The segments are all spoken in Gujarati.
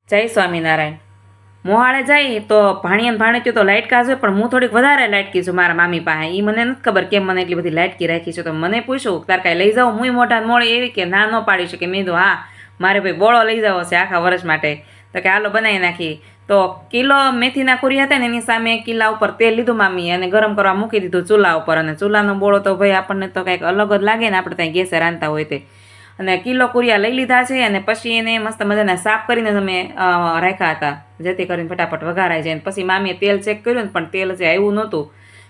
જય સ્વામિનારાયણ. મોહાળે જાય તો ભાણિયાને ભાણેત્યું તો લાઇટકા જોઈએ, પણ હું થોડીક વધારે લાઇટકી છું મારા મામી પાસે. એ મને નથી ખબર કેમ મને એટલી બધી લાઇટકી રાખી છે. તો મને પૂછ્યું તાર કાંઈ લઈ જાઉં હું મોઢા મોડે, એવી કે ના ન પાડી શકે. મેં કીધું હા મારે ભાઈ બોળો લઈ જવો છે આખા વર્ષ માટે. તો કે હાલો બનાવી નાખી. તો કિલો મેથીના કુરિયા હતા ને એની સામે કિલ્લા ઉપર તેલ લીધું મામી અને ગરમ કરવા મૂકી દીધું ચૂલા ઉપર. અને ચૂલાનો બોળો તો ભાઈ આપણને તો કંઈક અલગ જ લાગે ને, આપણે ત્યાં ગેસે રાંધતા હોય તે. અને કિલો કુરિયા લઈ લીધા છે અને પછી એને મસ્ત મજાના સાફ કરીને તમે રાખ્યા હતા, જેથી કરીને ફટાફટ વઘારાઈ જાય. પછી મામીએ તેલ ચેક કર્યું ને પણ તેલ જે આવ્યું નહોતું.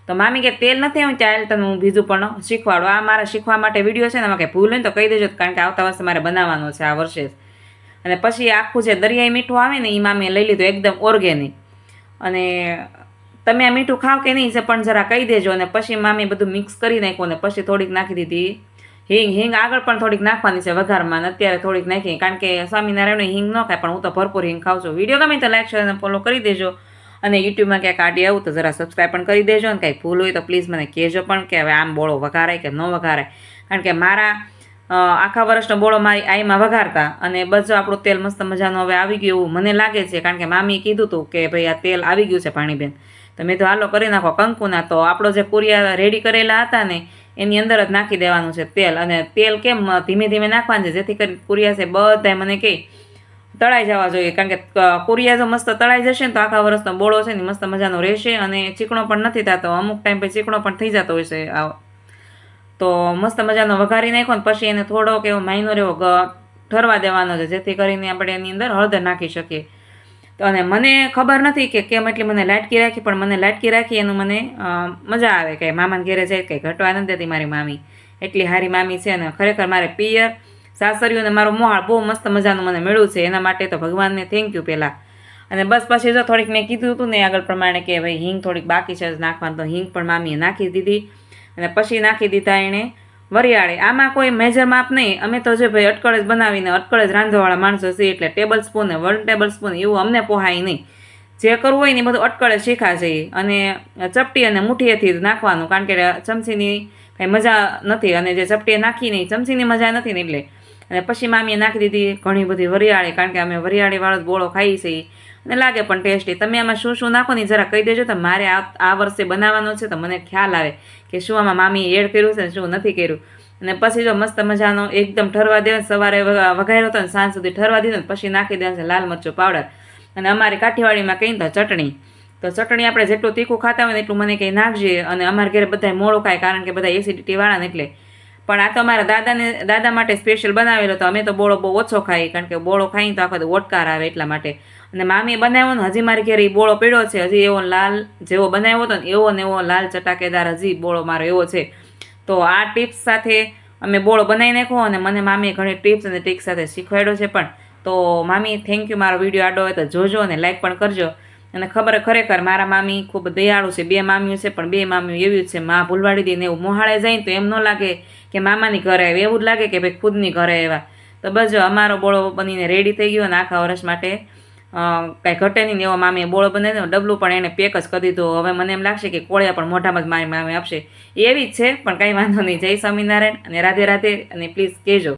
તો મામી કે તેલ નથી આવ્યું, ચાલ તને હું બીજું પણ શીખવાડું. આ મારા શીખવા માટે વિડીયો છે ને, એમાં કંઈ ભૂલ હોય તો કહી દેજો, કારણ કે આવતા વર્ષે મારે બનાવવાનો છે આ વર્ષે જ. અને પછી આખું જે દરિયાઈ મીઠું આવે ને એ મામીએ લઈ લીધું એકદમ ઓર્ગેનિક. અને તમે આ મીઠું ખાવ કે નહીં પણ જરા કહી દેજો. અને પછી મામી બધું મિક્સ કરી નાખ્યું અને પછી થોડીક નાખી દીધી હિંગ આગળ પણ થોડીક નાખવાની છે વઘારમાં, અત્યારે થોડીક નાખી, કારણ કે સ્વામિનારાયણ હિંગ ન ખાય, પણ હું તો ભરપૂર હિંગ ખાઉં છું. વિડીયો ગમે તો લાઈક શેર અને ફોલો કરી દેજો. અને યુટ્યુબમાં ક્યાંક આડી આવું તો જરા સબસ્ક્રાઈબ પણ કરી દેજો. અને કંઈક ભૂલ હોય તો પ્લીઝ મને કહેજો પણ કે હવે આમ બોળો વઘારાય કે ન વઘારાય. કારણ કે મારા આખા વર્ષનો બોળો મારી આઈમાં વઘારતા અને બસ આપણું તેલ મસ્ત મજાનું હવે આવી ગયું એવું મને લાગે છે. કારણ કે મામીએ કીધું હતું કે ભાઈ આ તેલ આવી ગયું છે ભાણીબેન. તો મેં તો હાલો કરી નાખો કંકુના. તો આપણો જે કુરિયા રેડી કરેલા હતા ને એની અંદર જ નાખી દેવાનું છે તેલ. અને તેલ કેમ ધીમે ધીમે નાખવાનું છે, જેથી કરીને કુરિયા છે બધા મને કહે તળાઈ જવા જોઈએ. કારણ કે કુરિયા જો મસ્ત તળાઈ જશે ને તો આખા વર્ષનો બોળો છે ને મસ્ત મજાનો રહેશે અને ચીકણો પણ નથી થતો. અમુક ટાઈમ પછી ચીકણો પણ થઈ જતો હોય છે. તો મસ્ત મજાનો વઘારી નાખો ને પછી એને થોડોક એવો માઇનોર એવો ઠરવા દેવાનો છે, જેથી કરીને આપણે એની અંદર હળદર નાખી શકીએ. તો અને મને ખબર નથી કે કેમ એટલી મને લાટકી રાખી, પણ મને લાટકી રાખી એનું મને મજા આવે કે મામાને ઘેરે જાય કંઈ ઘટવા નથી દેતી મારી મામી. એટલી સારી મામી છે. અને ખરેખર મારે પિયર સાસરીયું અને મારું મોહાળ બહુ મસ્ત મજાનું મને મળ્યું છે. એના માટે તો ભગવાનને થેન્ક યુ પહેલાં. અને બસ પછી જો થોડીક મેં કીધું હતું ને આગળ પ્રમાણે કે ભાઈ હિંગ થોડીક બાકી છે નાખવાનું, તો હિંગ પણ મામીએ નાખી દીધી. અને પછી નાખી દીધા એણે વરિયાળી. આમાં કોઈ મેજર માપ નહીં. અમે તો જો ભાઈ અટકળ જ બનાવીને અટકળ જ રાંધવાવાળા માણસો છીએ, એટલે ટેબલ સ્પૂન ને 1 ટેબલ સ્પૂન એવું અમને પોહાય નહીં. જે કરવું હોય ને એ બધું અટકળે શીખા જઈએ. અને ચપટી અને મુઠ્ઠીએથી નાખવાનું, કારણ કે ચમચીની કંઈ મજા નથી. અને જે ચપટીએ નાખી નહીં ચમચીની મજા નથી ને એટલે. અને પછી મામીએ નાખી દીધી ઘણી બધી વરિયાળી, કારણ કે અમે વરિયાળીવાળો જ બોળો ખાઈએ છીએ અને લાગે પણ ટેસ્ટી. તમે આમાં શું શું નાખો ને જરા કહી દેજો. તો મારે આ વર્ષે બનાવવાનો છે તો મને ખ્યાલ આવે કે શું આમાં મામીએ એડ કર્યું છે ને શું નથી કર્યું. અને પછી જો મસ્ત મજાનો એકદમ ઠરવા દે, સવારે વઘાર્યો હતો ને સાંજ સુધી ઠરવા દીધો ને પછી નાખી દેવાનું છે લાલ મરચું પાવડર. અને અમારી કાઠિયાવાડીમાં કહીને તો ચટણી. તો ચટણી આપણે જેટલું તીખું ખાતા હોય ને એટલું મને કંઈ નાખજે. અને અમારા ઘરે બધા મોળું ખાય, કારણ કે બધા એસિડિટીવાળા ને એટલે. પણ આ તો અમારા દાદા માટે સ્પેશિયલ બનાવેલો. તો અમે તો બોળો બહુ ઓછો ખાઈએ, કારણ કે બોળો ખાઈને તો આખો ઓટકાર આવે એટલા માટે. અને મામીએ બનાવ્યો ને હજી મારી ઘરે એ બોળો પીળો છે, હજી એવો લાલ જેવો બનાવ્યો હતો ને એવો ને એવો લાલ ચટાકેદાર હજી બોળો મારો એવો છે. તો આ ટિપ્સ સાથે અમે બોળો બનાવી નાખો. અને મને મામીએ ઘણી ટિપ્સ અને ટ્રિક્સ સાથે શીખવાડ્યો છે પણ. તો મામી થેન્ક યુ. મારો વિડીયો આડો હોય તો જોજો અને લાઈક પણ કરજો. અને ખરેખર મારા મામી ખૂબ દયાળુ છે. 2 મામીઓ છે પણ 2 મામીઓ એવી જ છે, માં ભૂલવાડી દે ને એવું. મોહાળે જાય તો એમ ન લાગે કે મામાની ઘરે આવે, એવું જ લાગે કે ભાઈ ખુદની ઘરે આવ્યા. તો બસ જો અમારો બોળો બનીને રેડી થઈ ગયો. અને આખા વર્ષ માટે કાંઈ ઘટે નહીં એવો મામીએ બોળો બનાવી દીધો. ડબલું પણ એને પેક જ કરી દીધું. હવે મને એમ લાગશે કે કોળિયા પણ મોઢામાં જ મારી મામી આપશે. એવી જ છે પણ કાંઈ વાંધો નહીં. જય સ્વામિનારાયણ અને રાધે રાધે. અને પ્લીઝ કહેજો.